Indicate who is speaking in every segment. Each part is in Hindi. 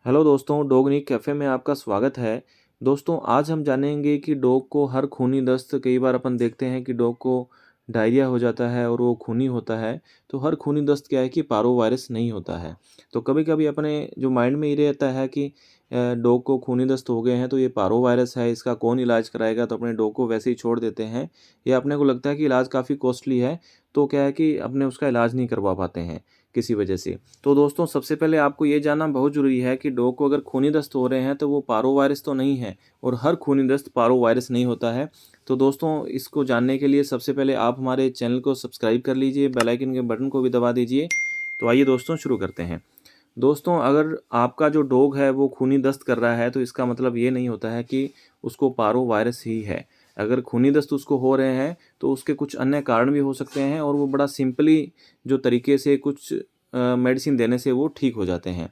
Speaker 1: हेलो दोस्तों, डॉग नीक कैफ़े में आपका स्वागत है। दोस्तों, आज हम जानेंगे कि डॉग को हर खूनी दस्त कई बार अपन देखते हैं कि डॉग को डायरिया हो जाता है और वो खूनी होता है। तो हर खूनी दस्त क्या है कि पारोवायरस नहीं होता है। तो कभी-कभी अपने जो माइंड में ये रहता है कि डॉग को खूनी दस्त हो गए हैं तो ये पारोवायरस है, इसका कौन इलाज कराएगा? तो अपने डॉग को वैसे ही छोड़ देते हैं। या अपने को लगता है कि इलाज काफ़ी कॉस्टली है, तो क्या है कि अपने उसका इलाज नहीं करवा पाते हैं किसी वजह से। तो दोस्तों, सबसे पहले आपको ये जानना बहुत ज़रूरी है कि डॉग को अगर खूनी दस्त हो रहे हैं तो वो पारोवायरस तो नहीं है और हर खूनी दस्त पारोवायरस नहीं होता है। तो दोस्तों, इसको जानने के लिए सबसे पहले आप हमारे चैनल को सब्सक्राइब कर लीजिए, बेल आइकन के बटन को भी दबा दीजिए। तो आइए दोस्तों, शुरू करते हैं। दोस्तों, अगर आपका जो डॉग है वो खूनी दस्त कर रहा है तो इसका मतलब ये नहीं होता है कि उसको पारोवायरस ही है। अगर खूनी दस्त उसको हो रहे हैं तो उसके कुछ अन्य कारण भी हो सकते हैं और वो बड़ा सिंपली जो तरीके से कुछ मेडिसिन देने से वो ठीक हो जाते हैं।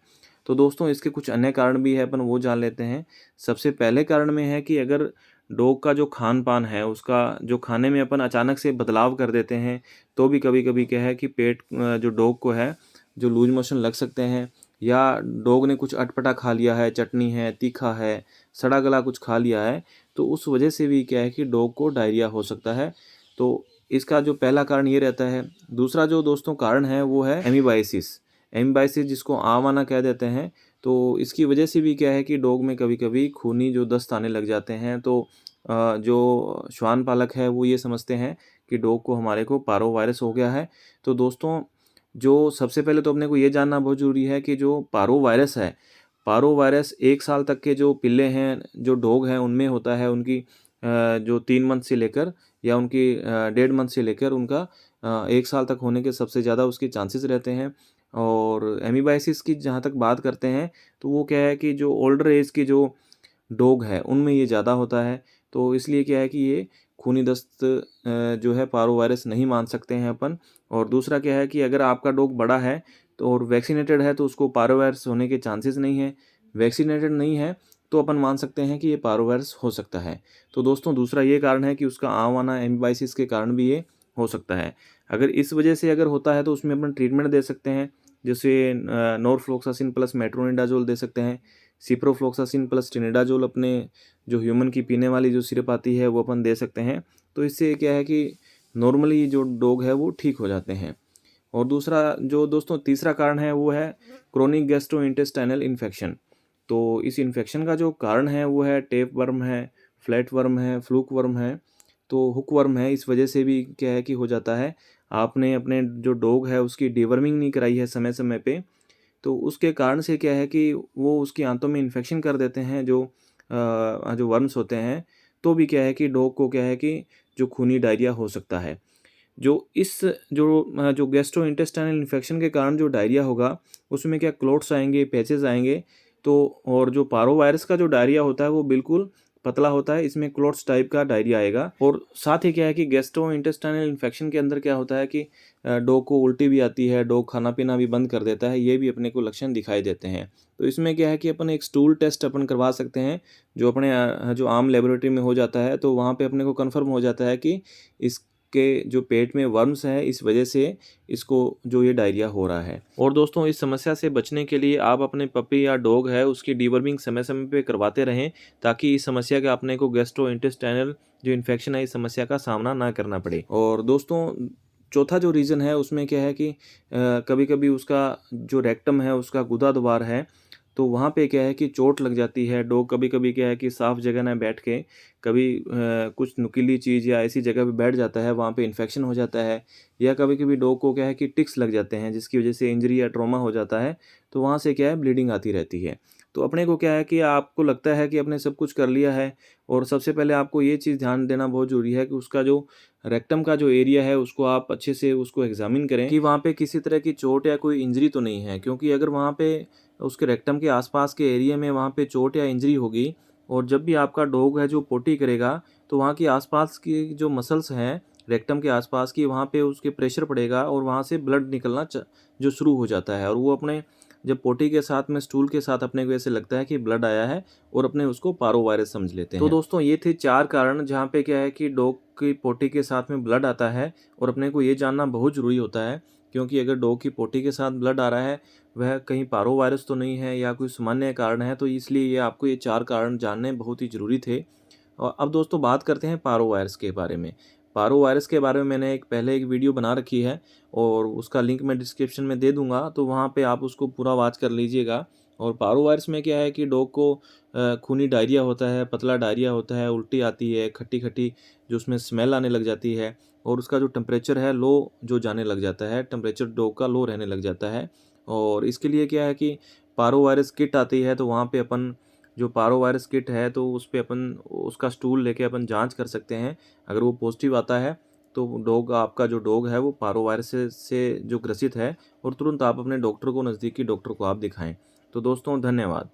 Speaker 1: तो दोस्तों, इसके कुछ अन्य कारण भी है, अपन वो जान लेते हैं। सबसे पहले कारण में है कि अगर डॉग का जो खान-पान है, उसका जो खाने में अपन अचानक से बदलाव कर देते हैं, तो भी कभी-कभी क्या है कि पेट जो डॉग को है, जो लूज़ मोशन लग सकते हैं या डॉग ने कुछ अटपटा खा लिया है, चटनी है, तीखा है, सड़ा गला कुछ खा लिया है, तो उस वजह से भी क्या है कि डॉग को डायरिया हो सकता है। तो इसका जो पहला कारण ये रहता है। दूसरा जो दोस्तों कारण है वो है एमीबाइसिस। एमीबाइसिस जिसको आम आना कह देते हैं, तो इसकी वजह से भी क्या है कि डॉग में कभी-कभी खूनी जो दस्त आने लग जाते हैं। तो जो श्वान पालक है वो ये समझते हैं कि डॉग को हमारे को पारोवायरस हो गया है। तो दोस्तों, जो सबसे पहले तो अपने को ये जानना बहुत ज़रूरी है कि जो पारोवायरस है, पारोवायरस 1 साल तक के जो पिल्ले हैं, जो डॉग हैं उनमें होता है। उनकी जो 3 मंथ से लेकर या उनकी 1.5 मंथ से लेकर उनका 1 साल तक होने के सबसे ज़्यादा उसके चांसेस रहते हैं। और एमीबाइसिस की जहाँ तक बात करते हैं, तो वो क्या है कि जो ओल्डर एज के जो डॉग है, उनमें ये ज़्यादा होता है। तो इसलिए क्या है कि ये खूनी दस्त जो है पारोवायरस नहीं मान सकते हैं अपन। और दूसरा क्या है कि अगर आपका डॉग बड़ा है तो और वैक्सीनेटेड है तो उसको पारोवायरस होने के चांसेस नहीं हैं। वैक्सीनेटेड नहीं है तो अपन मान सकते हैं कि ये पारोवायरस हो सकता है। तो दोस्तों, दूसरा ये कारण है कि उसका आम आना एमीबाइसिस के कारण भी ये हो सकता है। अगर इस वजह से अगर होता है तो उसमें अपन ट्रीटमेंट दे सकते हैं, जैसे नॉरफ्लॉक्सासिन प्लस मेट्रोनिडाज़ोल दे सकते हैं। सिप्रोफ्लॉक्सासिन प्लस ट्रिनिडाज़ोल अपने जो ह्यूमन की पीने वाली जो सिरप आती है वो अपन दे सकते हैं। तो इससे क्या है कि नॉर्मली जो डॉग है वो ठीक हो जाते हैं। और दूसरा जो दोस्तों तीसरा कारण है वो है क्रोनिक गैस्ट्रोइंटेस्टाइनल इन्फेक्शन। तो इस इन्फेक्शन का जो कारण है वो है टेपवर्म है, फ्लैटवर्म है, फ्लूक वर्म है, तो हुकवर्म है। इस वजह से भी क्या है कि हो जाता है। आपने अपने जो डॉग है उसकी डिवर्मिंग नहीं कराई है समय-समय पे, तो उसके कारण से क्या है कि वो उसकी आंतों में इन्फेक्शन कर देते हैं जो वर्म्स होते हैं। तो भी क्या है कि डॉग को क्या है कि जो खूनी डायरिया हो सकता है। जो गैस्ट्रोइंटेस्टाइनल इन्फेक्शन के कारण जो डायरिया होगा, उसमें क्या क्लोट्स आएँगे, पैचेज़ आएँगे। तो और जो पारोवायरस का जो डायरिया होता है वो बिल्कुल पतला होता है, इसमें क्लोट्स टाइप का डायरिया आएगा। और साथ ही क्या है कि गैस्ट्रोइंटेस्टाइनल इन्फेक्शन के अंदर क्या होता है कि डॉग को उल्टी भी आती है, डॉग खाना-पीना भी बंद कर देता है, ये भी अपने को लक्षण दिखाई देते हैं। तो इसमें क्या है कि अपन एक स्टूल टेस्ट अपन करवा सकते हैं, जो अपने जो आम लेबोरेटरी में हो जाता है, तो वहाँ पे अपने को कन्फर्म हो जाता है कि इसके जो पेट में वर्म्स हैं, इस वजह से इसको जो ये डायरिया हो रहा है। और दोस्तों, इस समस्या से बचने के लिए आप अपने पपी या डॉग है, उसकी डिवर्मिंग समय-समय पे करवाते रहें, ताकि इस समस्या का अपने को गैस्ट्रोइंटेस्टाइनल जो इन्फेक्शन है, इस समस्या का सामना ना करना पड़े। और दोस्तों, चौथा जो रीज़न है उसमें क्या है कि कभी-कभी उसका जो रेक्टम है, उसका गुदा-द्वार है, तो वहाँ पे क्या है कि चोट लग जाती है। डॉग कभी-कभी क्या है कि साफ़ जगह ना बैठ के कभी कुछ नुकीली चीज़ या ऐसी जगह पे बैठ जाता है, वहाँ पे इन्फेक्शन हो जाता है। या कभी-कभी डॉग को क्या है कि टिक्स लग जाते हैं, जिसकी वजह से इंजरी या ट्रॉमा हो जाता है, तो वहाँ से क्या है ब्लीडिंग आती रहती है। तो अपने को क्या है कि आपको लगता है कि आपने सब कुछ कर लिया है, और सबसे पहले आपको ये चीज़ ध्यान देना बहुत ज़रूरी है कि उसका जो रेक्टम का जो एरिया है उसको आप अच्छे से उसको एग्ज़ामिन करें कि वहाँ पे किसी तरह की चोट या कोई इंजरी तो नहीं है। क्योंकि अगर वहाँ पे उसके रेक्टम के आस-पास के एरिया में वहाँ पे चोट या इंजरी होगी, और जब भी आपका डॉग है जो पोटी करेगा, तो वहाँ की आस-पास की जो मसल्स हैं, रेक्टम के आस-पास की, वहाँ पे उसके प्रेशर पड़ेगा और वहाँ से ब्लड निकलना जो शुरू हो जाता है। और वो अपने जब पोटी के साथ में स्टूल के साथ अपने को ऐसे लगता है कि ब्लड आया है, और अपने उसको पारोवायरस समझ लेते हैं। तो दोस्तों, ये थे 4 कारण जहाँ पे क्या है कि डॉग की पोटी के साथ में ब्लड आता है, और अपने को ये जानना बहुत ज़रूरी होता है, क्योंकि अगर डॉग की पोटी के साथ ब्लड आ रहा है, वह कहीं पारो वायरस तो नहीं है या कोई सामान्य कारण है, तो इसलिए ये आपको ये 4 कारण जानने बहुत ही ज़रूरी थे। और अब दोस्तों बात करते हैं पारो वायरस के बारे में। पारो वायरस के बारे में मैंने पहले एक वीडियो बना रखी है, और उसका लिंक मैं डिस्क्रिप्शन में दे दूँगा, तो वहाँ पे आप उसको पूरा वॉच कर लीजिएगा। और पारो वायरस में क्या है कि डॉग को खूनी डायरिया होता है, पतला डायरिया होता है, उल्टी आती है, खट्टी-खट्टी जो उसमें स्मेल आने लग जाती है, और उसका जो टेम्परेचर है लो जो जाने लग जाता है, टेम्परेचर डॉग का लो रहने लग जाता है। और इसके लिए क्या है कि पारो वायरस किट आती है, तो वहाँ पे अपन जो पारो वायरस किट है, तो उस पे अपन उसका स्टूल लेके अपन जांच कर सकते हैं। अगर वो पॉजिटिव आता है, तो डॉग आपका जो डॉग है वो पारो वायरस से जो ग्रसित है, और तुरंत आप अपने डॉक्टर को, नज़दीकी डॉक्टर को आप दिखाएँ। तो दोस्तों धन्यवाद।